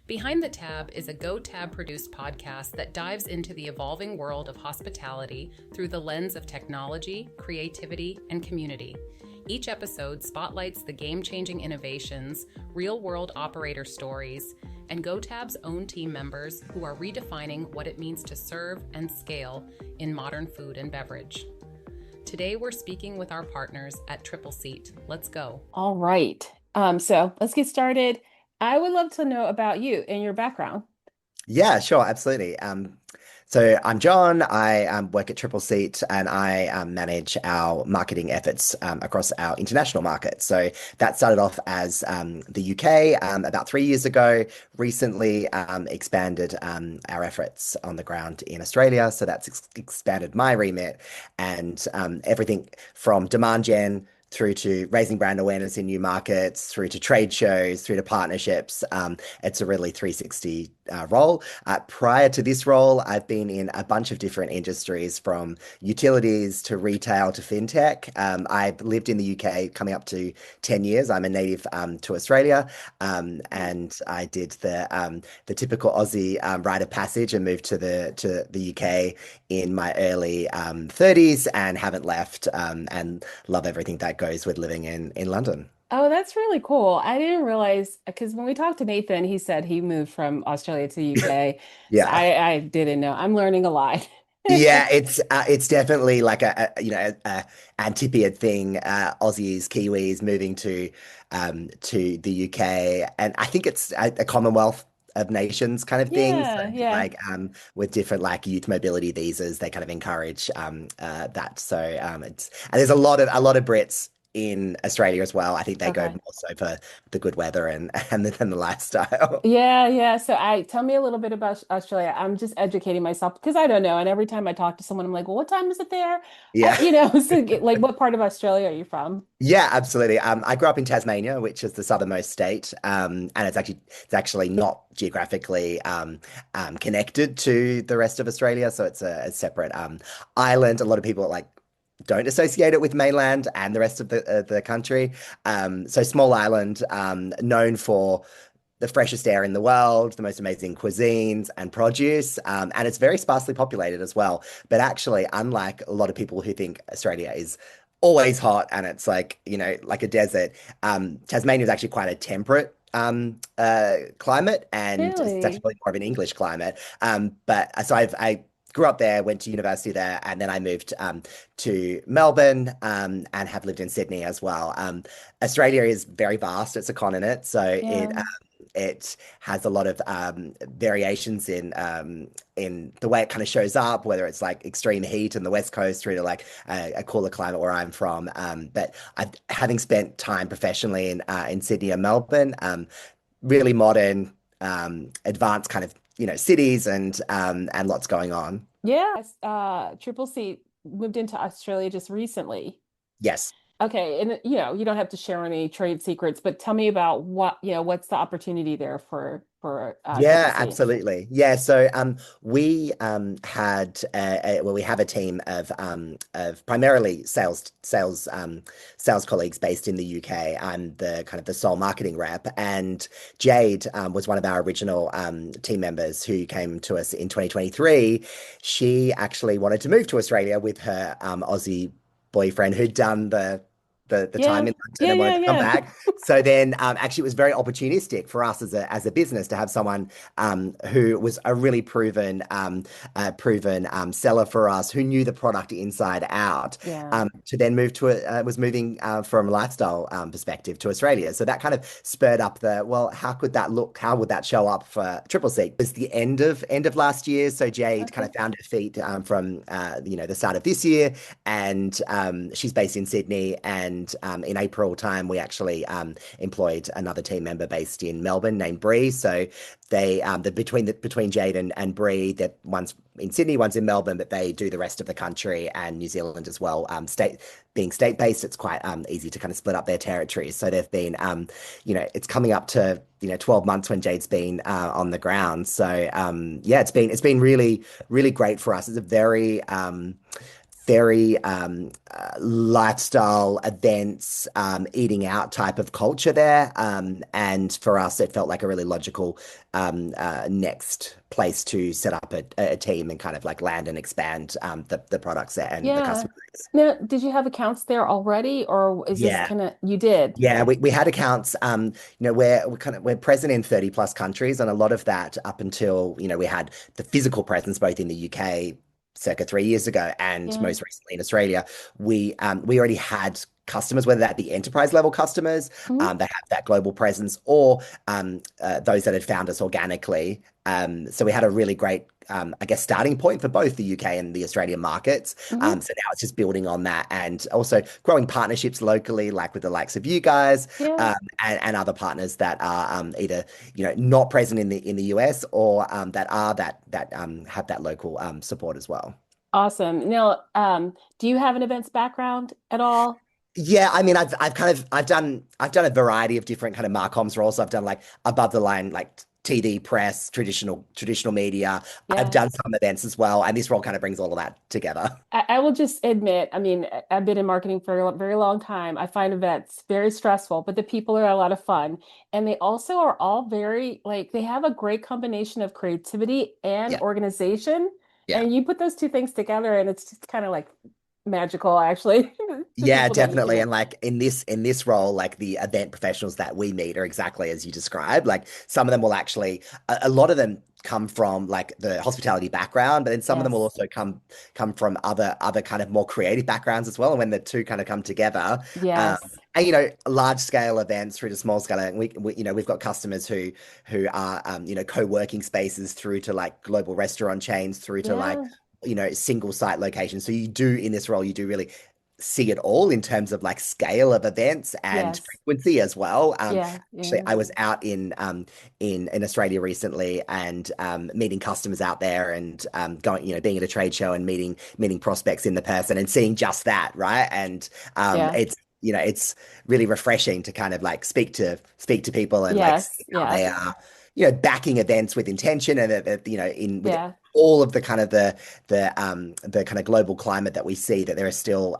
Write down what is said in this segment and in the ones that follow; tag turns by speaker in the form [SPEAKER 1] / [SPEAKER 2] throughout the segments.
[SPEAKER 1] Behind the Tab is a GoTab produced podcast that dives into the evolving world of hospitality through the lens of technology, creativity, and community. Each episode spotlights the game-changing innovations, real-world operator stories, and GoTab's own team members who are redefining what it means to serve and scale in modern food and beverage. Today, we're speaking with our partners at Tripleseat. Let's go.
[SPEAKER 2] All right. So let's get started. I would love to know about you and your background.
[SPEAKER 3] Yeah, sure, absolutely. So I'm John. I work at Tripleseat and I manage our marketing efforts across our international market. So that started off as the UK about 3 years ago. Recently expanded our efforts on the ground in Australia. So that's expanded my remit and everything from demand gen through to raising brand awareness in new markets, through to trade shows, through to partnerships. It's a really 360 role. Prior to this role, I've been in a bunch of different industries from utilities to retail to fintech. I've lived in the UK coming up to 10 years. I'm a native to Australia, and I did the typical Aussie rite of passage and moved to the UK in my early 30s and haven't left, and love everything that goes with living in London.
[SPEAKER 2] Oh, that's really cool. I didn't realize because when we talked to Nathan, he said he moved from Australia to the UK. So
[SPEAKER 3] Yeah.
[SPEAKER 2] I didn't know. I'm learning a lot.
[SPEAKER 3] Yeah, it's definitely like a Antipodean thing. Aussies, Kiwis moving to the UK, and I think it's a Commonwealth of Nations kind of thing. So
[SPEAKER 2] Yeah, yeah.
[SPEAKER 3] like with different like youth mobility visas, they kind of encourage that. So it's and there's a lot of Brits in Australia as well. I think they go
[SPEAKER 2] Okay.
[SPEAKER 3] more so for the good weather and the lifestyle.
[SPEAKER 2] Yeah, yeah. So I tell me a little bit about Australia. I'm just educating myself because I don't know. And every time I talk to someone, I'm like, well, what time is it there?
[SPEAKER 3] Yeah.
[SPEAKER 2] So like what part of Australia are you from?
[SPEAKER 3] Yeah, absolutely. I grew up in Tasmania, which is the southernmost state, and it's actually not geographically connected to the rest of Australia, so it's a separate island. A lot of people like don't associate it with mainland and the rest of the country. So small island, known for the freshest air in the world, the most amazing cuisines and produce, and it's very sparsely populated as well. But actually, unlike a lot of people who think Australia is always hot and it's like, like a desert, Tasmania is actually quite a temperate climate, and it's
[SPEAKER 2] Really?
[SPEAKER 3] actually more of an English climate. But so I grew up there, went to university there, and then I moved to Melbourne and have lived in Sydney as well. Australia is very vast; it's a continent, so
[SPEAKER 2] Yeah.
[SPEAKER 3] it has a lot of variations in the way it kind of shows up, whether it's like extreme heat in the West Coast through to like a cooler climate where I'm from. But having spent time professionally in Sydney and Melbourne, really modern, advanced kind of cities and lots going on.
[SPEAKER 2] Yeah. Triple C moved into Australia just recently.
[SPEAKER 3] Yes.
[SPEAKER 2] Okay, and you don't have to share any trade secrets, but tell me about what's the opportunity there for Triple
[SPEAKER 3] Yeah,
[SPEAKER 2] C?
[SPEAKER 3] absolutely. Yeah, so we had we have a team of primarily sales colleagues based in the UK. I'm the kind of the sole marketing rep, and Jade was one of our original team members who came to us in 2023. She actually wanted to move to Australia with her Aussie boyfriend who'd done the time
[SPEAKER 2] Yeah,
[SPEAKER 3] in London
[SPEAKER 2] yeah,
[SPEAKER 3] and wanted
[SPEAKER 2] yeah,
[SPEAKER 3] to come
[SPEAKER 2] yeah.
[SPEAKER 3] back. So then actually it was very opportunistic for us as a business to have someone who was a really proven seller for us, who knew the product inside out,
[SPEAKER 2] Yeah.
[SPEAKER 3] to then move to was moving from a lifestyle perspective to Australia. So that kind of spurred up well, how could that look? How would that show up for Triple C? It was the end of last year. So Jade kind
[SPEAKER 2] Okay.
[SPEAKER 3] of found her feet from the start of this year, and she's based in Sydney. And in April time, we actually employed another team member based in Melbourne named Bree. So between Jade and Bree, that one's in Sydney, one's in Melbourne, but they do the rest of the country and New Zealand as well. Being state based, it's quite easy to kind of split up their territories. So they've been, it's coming up to 12 months when Jade's been on the ground. So yeah, it's been really really great for us. It's a very very lifestyle events, eating out type of culture there. And for us, it felt like a really logical next place to set up a team and kind of like land and expand the products there and the
[SPEAKER 2] Yeah.
[SPEAKER 3] customer base.
[SPEAKER 2] Now, did you have accounts there already, or is this
[SPEAKER 3] Yeah.
[SPEAKER 2] kind of you did?
[SPEAKER 3] Yeah, we had accounts. We're present in 30 plus countries, and a lot of that up until, we had the physical presence both in the UK circa 3 years ago and
[SPEAKER 2] Yeah.
[SPEAKER 3] most recently in Australia. We already had customers, whether that be enterprise level customers
[SPEAKER 2] Mhm.
[SPEAKER 3] that have that global presence, or those that had found us organically. So we had a really great, I guess, starting point for both the UK and the Australian markets.
[SPEAKER 2] Mhm.
[SPEAKER 3] So now it's just building on that and also growing partnerships locally, like with the likes of you guys,
[SPEAKER 2] Yeah.
[SPEAKER 3] and other partners that are either not present in the US, or that have that local support as well.
[SPEAKER 2] Awesome. Now, do you have an events background at all?
[SPEAKER 3] Yeah, I mean, I've done a variety of different kind of marcoms roles. So I've done like above the line, like TV, press, traditional media. I've
[SPEAKER 2] Yeah.
[SPEAKER 3] done some events as well, and this role kind of brings all of that together.
[SPEAKER 2] I will just admit, I mean, I've been in marketing for a very long time. I find events very stressful, but the people are a lot of fun. And they also are all very, like, they have a great combination of creativity and
[SPEAKER 3] Yeah,
[SPEAKER 2] organization.
[SPEAKER 3] yeah.
[SPEAKER 2] And you put those two things together, and it's just kind of like magical, actually, the
[SPEAKER 3] Yeah,
[SPEAKER 2] people that you
[SPEAKER 3] definitely.
[SPEAKER 2] get.
[SPEAKER 3] And like in this role, like the event professionals that we meet are exactly as you described. Like some of them will actually, a lot of them come from like the hospitality background, but then some of them will
[SPEAKER 2] Yes.
[SPEAKER 3] also come from other kind of more creative backgrounds as well. And when the two kind of come together,
[SPEAKER 2] Yes.
[SPEAKER 3] and large scale events through to small scale, and we've got customers who are co-working spaces through to like global restaurant chains through to like
[SPEAKER 2] Yeah.
[SPEAKER 3] single site locations. So you do in this role, you do really see it all in terms of like scale of events and
[SPEAKER 2] Yes.
[SPEAKER 3] frequency as well.
[SPEAKER 2] Yeah.
[SPEAKER 3] Actually,
[SPEAKER 2] Yeah.
[SPEAKER 3] I was out in Australia recently and meeting customers out there and going, being at a trade show and meeting prospects in the person and seeing just that, right? And
[SPEAKER 2] Yeah.
[SPEAKER 3] it's really refreshing to kind of like speak to people and like see
[SPEAKER 2] Yes.
[SPEAKER 3] how
[SPEAKER 2] Yeah.
[SPEAKER 3] they are, backing events with intention and that, in with
[SPEAKER 2] Yeah.
[SPEAKER 3] all of the kind of the kind of global climate that we see, that there are still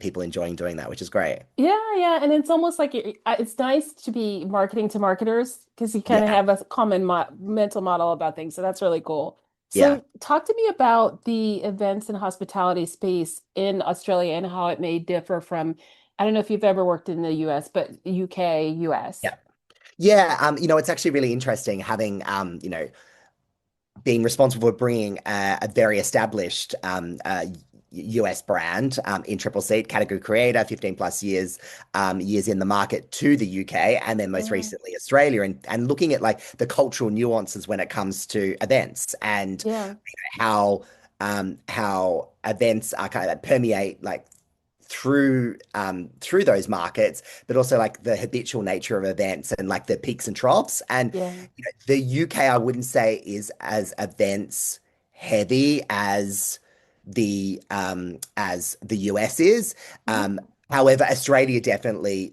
[SPEAKER 3] people enjoying doing that, which is great.
[SPEAKER 2] Yeah, yeah, and it's almost like it's nice to be marketing to marketers because you kind of
[SPEAKER 3] Yeah,
[SPEAKER 2] have a common mo mental model about things. So that's really cool.
[SPEAKER 3] yeah.
[SPEAKER 2] So talk to me about the events and hospitality space in Australia and how it may differ from, I don't know if you've ever worked in the US, but UK, US.
[SPEAKER 3] Yeah. Yeah, it's actually really interesting having, being responsible for bringing a very established US brand in Tripleseat, category creator, 15 plus years in the market, to the UK, and then most
[SPEAKER 2] Yeah,
[SPEAKER 3] recently Australia, and looking at like the cultural nuances when it comes to events and
[SPEAKER 2] yeah,
[SPEAKER 3] how events are kind of permeate like through those markets, but also like the habitual nature of events and like the peaks and troughs. And
[SPEAKER 2] yeah.
[SPEAKER 3] the UK, I wouldn't say is as events heavy as the US is.
[SPEAKER 2] Hmm.
[SPEAKER 3] However, Australia definitely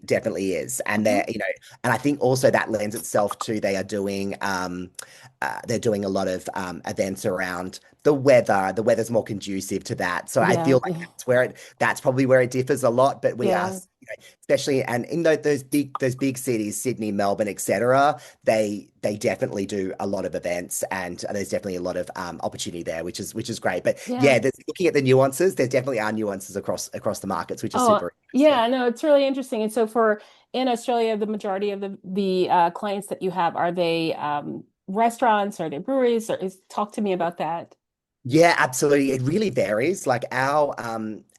[SPEAKER 3] is, and
[SPEAKER 2] Hmm.
[SPEAKER 3] and I think also that lends itself to they're doing a lot of events around the weather. The weather's more conducive to that, so I
[SPEAKER 2] Yeah,
[SPEAKER 3] feel like that's probably where it differs a lot. But we are,
[SPEAKER 2] yeah.
[SPEAKER 3] especially, and in those big cities, Sydney, Melbourne, etc., they definitely do a lot of events, and there's definitely a lot of opportunity there, which is great. But
[SPEAKER 2] Yeah.
[SPEAKER 3] yeah, looking at the nuances, there definitely are nuances across the markets, which is
[SPEAKER 2] Oh,
[SPEAKER 3] super interesting.
[SPEAKER 2] yeah, no, it's really interesting. And so for in Australia, the majority of the clients that you have, are they restaurants, are they breweries, or talk to me about that.
[SPEAKER 3] Yeah, absolutely. It really varies. Like our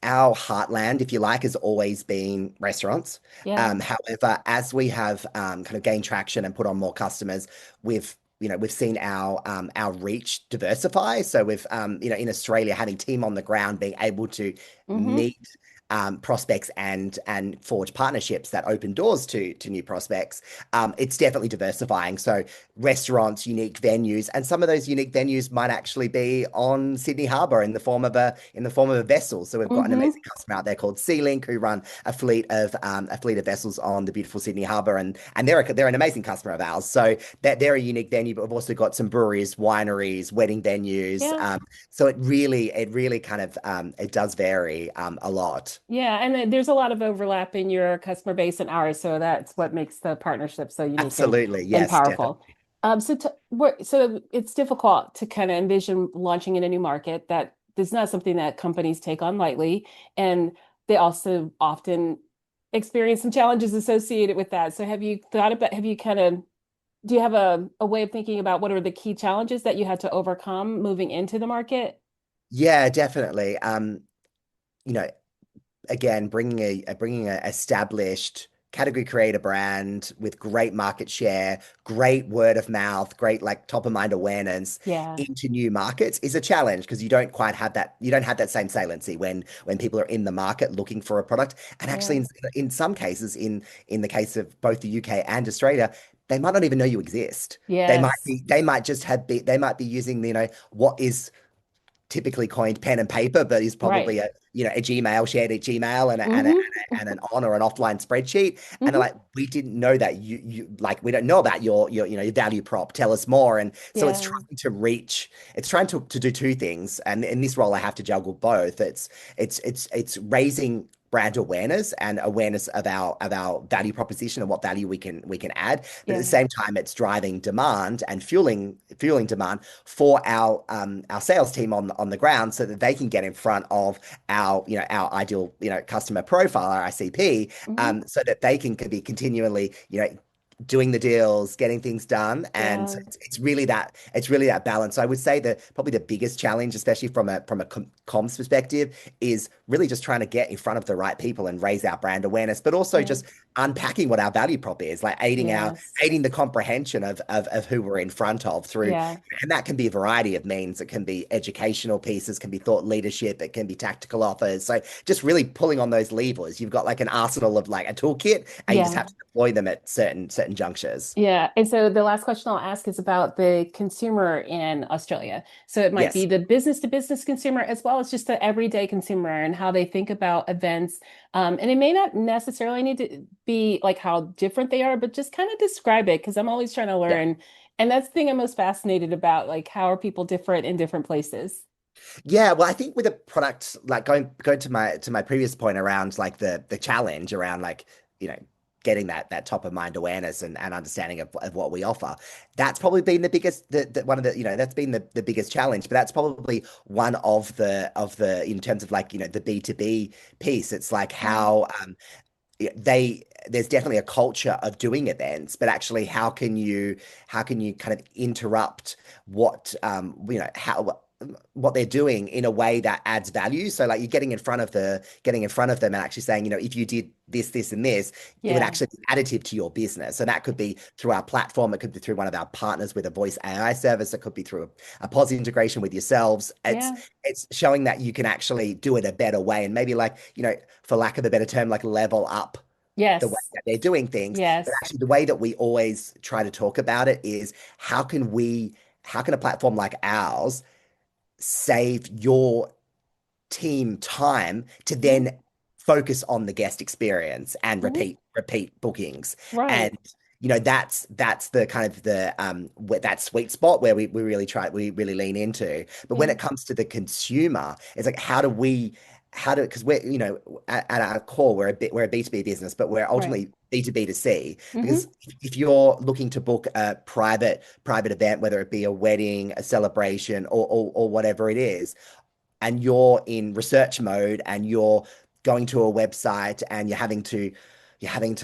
[SPEAKER 3] heartland, if you like, has always been restaurants.
[SPEAKER 2] Yeah.
[SPEAKER 3] However, as we have kind of gained traction and put on more customers, we've seen our reach diversify. So we've in Australia, having team on the ground, being able to
[SPEAKER 2] Mm-hmm.
[SPEAKER 3] meet prospects and forge partnerships that open doors to new prospects, it's definitely diversifying. So restaurants, unique venues, and some of those unique venues might actually be on Sydney Harbour in the form of a vessel. So we've got an
[SPEAKER 2] Mm-hmm.
[SPEAKER 3] amazing customer out there called Sea Link who run a fleet of vessels on the beautiful Sydney Harbour, and they're an amazing customer of ours. So that they're a unique venue, but we've also got some breweries, wineries, wedding venues.
[SPEAKER 2] Yeah.
[SPEAKER 3] So it really kind of it does vary a lot.
[SPEAKER 2] Yeah, and there's a lot of overlap in your customer base and ours, so that's what makes the partnership so unique
[SPEAKER 3] Absolutely,
[SPEAKER 2] and
[SPEAKER 3] yes,
[SPEAKER 2] powerful.
[SPEAKER 3] definitely.
[SPEAKER 2] So it's difficult to kind of envision launching in a new market. That is not something that companies take on lightly, and they also often experience some challenges associated with that. So have you kind of, do you have a way of thinking about what are the key challenges that you had to overcome moving into the market?
[SPEAKER 3] Yeah, definitely. You know, again, bringing a established category creator brand with great market share, great word of mouth, great like top of mind awareness
[SPEAKER 2] Yeah.
[SPEAKER 3] into new markets is a challenge because you don't quite have that. You don't have that same saliency when people are in the market looking for a product. And actually,
[SPEAKER 2] Yeah.
[SPEAKER 3] in some cases, in the case of both the UK and Australia, they might not even know you exist.
[SPEAKER 2] Yes.
[SPEAKER 3] They might just they might be using, what is typically coined pen and paper, but is
[SPEAKER 2] Right.
[SPEAKER 3] probably a Gmail shared at Gmail
[SPEAKER 2] Mm-hmm.
[SPEAKER 3] and an on or an offline spreadsheet. And they're
[SPEAKER 2] Mm-hmm.
[SPEAKER 3] like, we didn't know that you like we don't know about your value prop. Tell us more. And so
[SPEAKER 2] Yeah.
[SPEAKER 3] it's trying to do two things. And in this role, I have to juggle both. It's raising brand awareness and awareness of our value proposition and what value we can add. But at the
[SPEAKER 2] Yeah.
[SPEAKER 3] same time, it's driving demand and fueling demand for our sales team on the ground so that they can get in front of our ideal customer profile, our ICP,
[SPEAKER 2] Mm-hmm.
[SPEAKER 3] so that they can be continually doing the deals, getting things done, and so
[SPEAKER 2] Yeah.
[SPEAKER 3] it's really that balance. So I would say that probably the biggest challenge, especially from a comms perspective, is really just trying to get in front of the right people and raise our brand awareness, but also
[SPEAKER 2] Yeah.
[SPEAKER 3] just unpacking what our value prop is, like
[SPEAKER 2] Yes.
[SPEAKER 3] aiding the comprehension of who we're in front of through,
[SPEAKER 2] Yeah.
[SPEAKER 3] and that can be a variety of means. It can be educational pieces, can be thought leadership, it can be tactical offers. So just really pulling on those levers. You've got like an arsenal of like a toolkit, and you just
[SPEAKER 2] Yeah.
[SPEAKER 3] have to deploy them at certain junctures.
[SPEAKER 2] Yeah. And so the last question I'll ask is about the consumer in Australia. So it might be
[SPEAKER 3] Yes.
[SPEAKER 2] the business to business consumer as well as just the everyday consumer and how they think about events. And it may not necessarily need to be like how different they are, but just kind of describe it because I'm always trying to
[SPEAKER 3] Yeah.
[SPEAKER 2] learn. And that's the thing I'm most fascinated about, like how are people different in different places?
[SPEAKER 3] Yeah, well, I think with a product like going to my previous point around like the challenge around like, you know, getting that top of mind awareness and understanding of what we offer, that's probably been the biggest the one of the that's been the biggest challenge. But that's probably one of the in terms of like, the B2B piece. It's like
[SPEAKER 2] Yeah.
[SPEAKER 3] how there's definitely a culture of doing events, but actually how can you kind of interrupt what how what they're doing in a way that adds value. So like you're getting in front of them and actually saying, if you did this and this, it would
[SPEAKER 2] Yeah.
[SPEAKER 3] actually be additive to your business. So that could be through our platform, it could be through one of our partners with a voice AI service, it could be through a POS integration with yourselves. it's
[SPEAKER 2] Yeah.
[SPEAKER 3] it's showing that you can actually do it a better way, and maybe like, for lack of a better term, like level up the way
[SPEAKER 2] Yes.
[SPEAKER 3] that they're doing things. But
[SPEAKER 2] Yes.
[SPEAKER 3] actually, the way that we always try to talk about it is how can a platform like ours save your team time to
[SPEAKER 2] Mhm.
[SPEAKER 3] then focus on the guest experience and
[SPEAKER 2] Mhm.
[SPEAKER 3] repeat bookings.
[SPEAKER 2] Right.
[SPEAKER 3] And that's the kind of that sweet spot where we really lean into. But when
[SPEAKER 2] Yeah.
[SPEAKER 3] it comes to the consumer, it's like because we're, at our core we're a B2B business, but we're
[SPEAKER 2] Right.
[SPEAKER 3] ultimately B2B to C. Because
[SPEAKER 2] Hmm.
[SPEAKER 3] if you're looking to book a private event, whether it be a wedding, a celebration, or whatever it is, and you're in research mode and you're going to a website and you're having to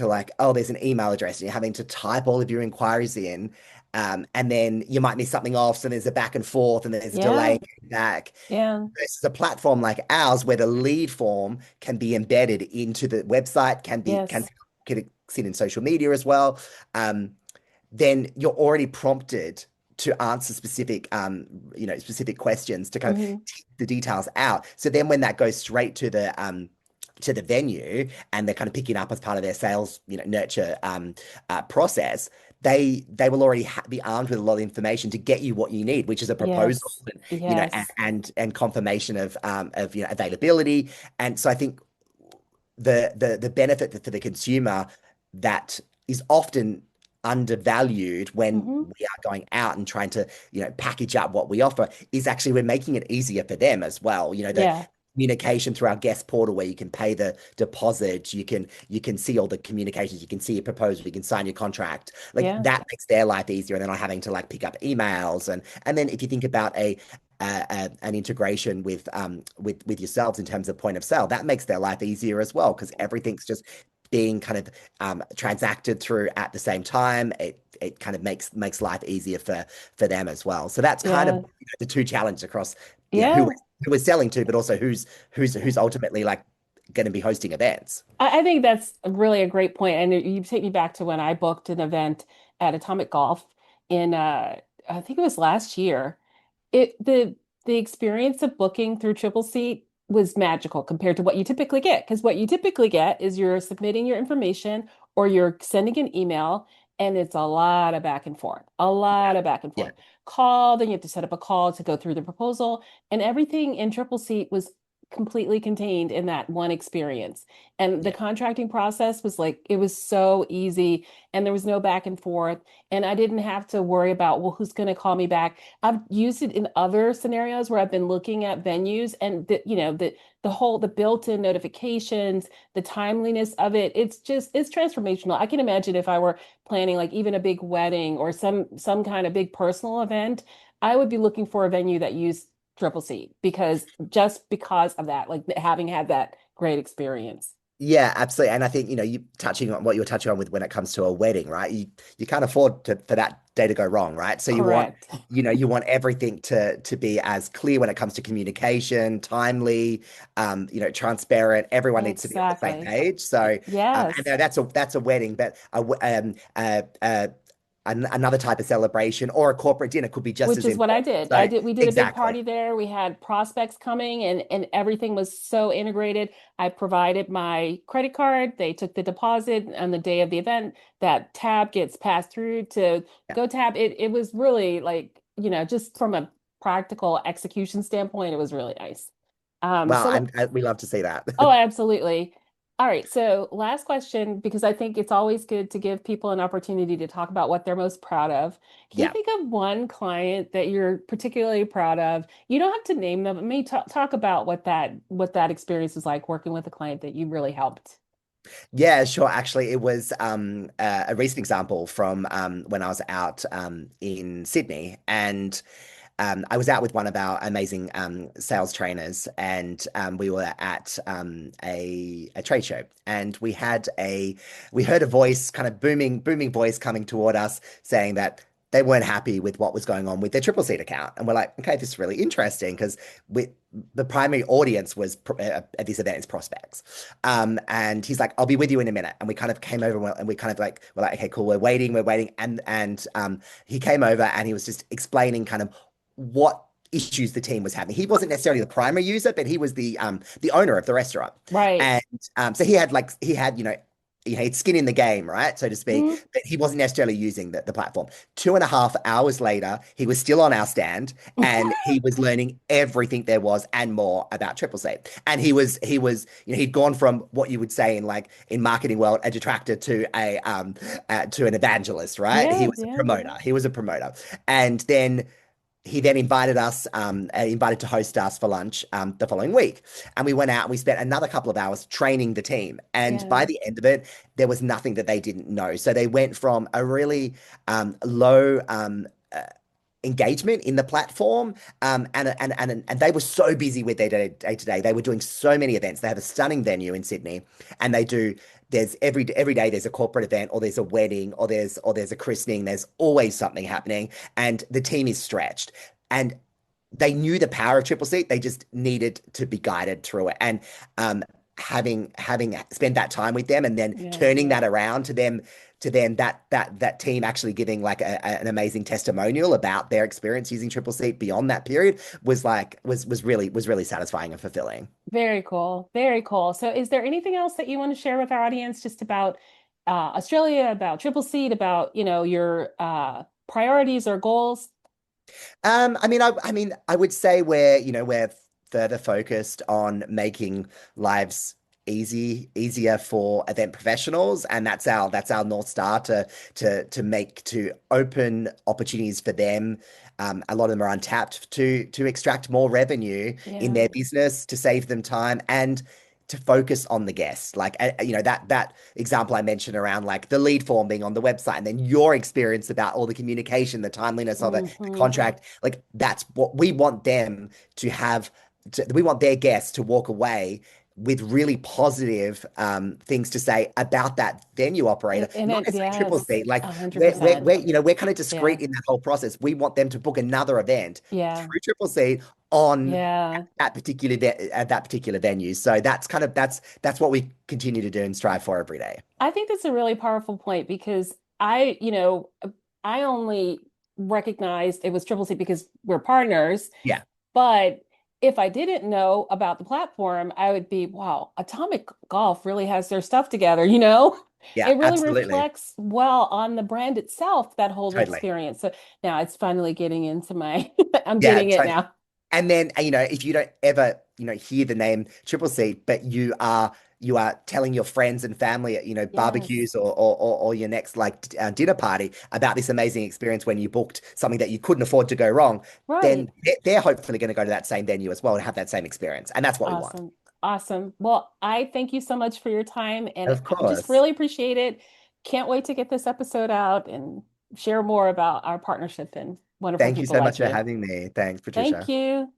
[SPEAKER 3] like, oh, there's an email address, and you're having to type all of your inquiries in, and then you might miss something off, so there's a back and forth and there's a delay
[SPEAKER 2] Yeah.
[SPEAKER 3] in getting back.
[SPEAKER 2] Yeah.
[SPEAKER 3] Versus a platform like ours where the lead form can be embedded into the website,
[SPEAKER 2] Yes.
[SPEAKER 3] can sit in social media as well. um, then you're already prompted to answer specific questions to kind of
[SPEAKER 2] Hmm.
[SPEAKER 3] take the details out. So then when that goes straight to to the venue and they're kind of picking up as part of their sales, nurture process, they will already be armed with a lot of information to get you what you need, which is a proposal,
[SPEAKER 2] Yes.
[SPEAKER 3] and
[SPEAKER 2] Yes.
[SPEAKER 3] and confirmation of availability. And so I think the benefit for the consumer that is often undervalued when
[SPEAKER 2] Hmm.
[SPEAKER 3] we are going out and trying to package up what we offer is actually we're making it easier for them as well. The
[SPEAKER 2] Yeah.
[SPEAKER 3] communication through our guest portal where you can pay the deposit, you can see all the communications, you can see your proposal, you can sign your contract. Like
[SPEAKER 2] Yeah.
[SPEAKER 3] that makes their life easier, and they're not having to like pick up emails. And then if you think about an integration with yourselves in terms of point of sale, that makes their life easier as well because everything's just being kind of transacted through at the same time. It kind of makes life easier for them as well. So that's kind of
[SPEAKER 2] Yeah.
[SPEAKER 3] the two challenges across
[SPEAKER 2] Yeah.
[SPEAKER 3] who we're selling to, but also who's ultimately like going to be hosting events.
[SPEAKER 2] I think that's really a great point. And you take me back to when I booked an event at Atomic Golf in I think it was last year. It the experience of booking through Triple Seat was magical compared to what you typically get. Because what you typically get is you're submitting your information or you're sending an email, and it's a lot of back and forth, a lot of back and
[SPEAKER 3] Yeah,
[SPEAKER 2] forth. Call, then you have to set up a call to go through the proposal, and everything in Triple Seat was completely contained in that one experience. And the
[SPEAKER 3] yeah,
[SPEAKER 2] contracting process was like, it was so easy, and there was no back and forth. And I didn't have to worry about, well, who's going to call me back? I've used it in other scenarios where I've been looking at venues, and the built-in notifications, the timeliness of it, it's transformational. I can imagine if I were planning like even a big wedding or some kind of big personal event, I would be looking for a venue that used Triple C because of that, like having had that great experience.
[SPEAKER 3] yeah, absolutely. And I think you touching on what you're touching on with when it comes to a wedding, right? You can't afford for that day to go wrong, right? So
[SPEAKER 2] Correct.
[SPEAKER 3] you want everything to be as clear when it comes to communication, timely, transparent. Everyone needs to be on the same
[SPEAKER 2] Exactly.
[SPEAKER 3] page. So, and
[SPEAKER 2] Yes.
[SPEAKER 3] that's a wedding, but another type of celebration or a corporate dinner could be just
[SPEAKER 2] Which
[SPEAKER 3] as
[SPEAKER 2] is what I
[SPEAKER 3] important.
[SPEAKER 2] did.
[SPEAKER 3] So
[SPEAKER 2] We did a big
[SPEAKER 3] exactly.
[SPEAKER 2] party there. We had prospects coming, and everything was so integrated. I provided my credit card. They took the deposit on the day of the event. That tab gets passed through to
[SPEAKER 3] Yeah.
[SPEAKER 2] GoTab. It was really like, just from a practical execution standpoint, it was really nice.
[SPEAKER 3] Well,
[SPEAKER 2] So
[SPEAKER 3] we love to see that.
[SPEAKER 2] Oh, absolutely. All right. So, last question, because I think it's always good to give people an opportunity to talk about what they're most proud of. Can you
[SPEAKER 3] Yeah.
[SPEAKER 2] think of one client that you're particularly proud of? You don't have to name them, but maybe talk about what that experience was like working with a client that you really helped.
[SPEAKER 3] Yeah, sure. Actually, it was a recent example from when I was out in Sydney, and I was out with one of our amazing sales trainers, and we were at a trade show, and we heard a voice, kind of booming voice coming toward us, saying that they weren't happy with what was going on with their triple seat account, and we're like, okay, this is really interesting because we the primary audience was at this event is prospects. And he's like, I'll be with you in a minute. And we kind of came over and we kind of like, we're like, okay, cool. We're waiting. And he came over and he was just explaining kind of what issues the team was having. He wasn't necessarily the primary user, but he was the owner of the restaurant.
[SPEAKER 2] Right.
[SPEAKER 3] And so he had skin in the game, right? So to speak,
[SPEAKER 2] Mhm.
[SPEAKER 3] but he wasn't necessarily using the platform. 2.5 hours later, he was still on our stand and he was learning everything there was and more about Triple C. And he'd gone from what you would say in marketing world, a detractor to an evangelist, right? He
[SPEAKER 2] Yeah,
[SPEAKER 3] was a
[SPEAKER 2] yeah.
[SPEAKER 3] promoter. He was a promoter. And then he then invited to host us for lunch the following week. And we went out and we spent another couple of hours training the team. And by
[SPEAKER 2] Yeah.
[SPEAKER 3] the end of it, there was nothing that they didn't know. So they went from a really low engagement in the platform. And they were so busy with their day to day. They were doing so many events. They have a stunning venue in Sydney, and there's every day there's a corporate event or there's a wedding or there's a christening. There's always something happening, and the team is stretched. And they knew the power of Triple C. They just needed to be guided through it. And having spent that time with them and then
[SPEAKER 2] Yeah.
[SPEAKER 3] turning that around to then that team actually giving like an amazing testimonial about their experience using Triple Seat beyond that period was like was really satisfying and fulfilling.
[SPEAKER 2] Very cool. Very cool. So is there anything else that you want to share with our audience just about Australia, about Triple Seat, about, your priorities or goals?
[SPEAKER 3] I mean, I would say we're further focused on making lives easier for event professionals, and that's our North Star to open opportunities for them. A lot of them are untapped to extract more revenue in
[SPEAKER 2] Yeah.
[SPEAKER 3] their business, to save them time and to focus on the guests. Like that example I mentioned around like the lead form being on the website, and then your experience about all the communication, the timeliness of it, the
[SPEAKER 2] Hmm.
[SPEAKER 3] contract. Like that's what we want them to have. We want their guests to walk away with really positive things to say about that venue operator,
[SPEAKER 2] And
[SPEAKER 3] not
[SPEAKER 2] it,
[SPEAKER 3] necessarily Triple
[SPEAKER 2] yes,
[SPEAKER 3] Seat. Like
[SPEAKER 2] 100%.
[SPEAKER 3] we're kind of
[SPEAKER 2] Yeah.
[SPEAKER 3] discreet in that whole process. We want them to book another event
[SPEAKER 2] Yeah.
[SPEAKER 3] through Triple Seat on
[SPEAKER 2] Yeah.
[SPEAKER 3] at that particular venue. So that's what we continue to do and strive for every day.
[SPEAKER 2] I think that's a really powerful point because I only recognized it was Triple C because we're partners.
[SPEAKER 3] Yeah,
[SPEAKER 2] But if I didn't know about the platform, I would be, wow, Atomic Golf really has their stuff together, you know?
[SPEAKER 3] yeah,
[SPEAKER 2] It really
[SPEAKER 3] absolutely,
[SPEAKER 2] reflects well on the brand itself, that whole
[SPEAKER 3] totally.
[SPEAKER 2] experience. So now it's finally getting into my, I'm
[SPEAKER 3] Yeah,
[SPEAKER 2] getting it now.
[SPEAKER 3] and then if you don't ever hear the name Triple C, but you are telling your friends and family at
[SPEAKER 2] Yes,
[SPEAKER 3] barbecues or your next like dinner party about this amazing experience when you booked something that you couldn't afford to go wrong,
[SPEAKER 2] right.
[SPEAKER 3] then they're hopefully going to go to that same venue as well and have that same experience, and that's what we want.
[SPEAKER 2] Awesome. Awesome. Well, I thank you so much for your time and
[SPEAKER 3] Of
[SPEAKER 2] I just
[SPEAKER 3] course.
[SPEAKER 2] really appreciate it. Can't wait to get this episode out and share more about our partnership and wonderful
[SPEAKER 3] Thank you
[SPEAKER 2] people
[SPEAKER 3] so
[SPEAKER 2] like
[SPEAKER 3] much for
[SPEAKER 2] you.
[SPEAKER 3] having me. Thanks,
[SPEAKER 2] Thank
[SPEAKER 3] Patricia.
[SPEAKER 2] you.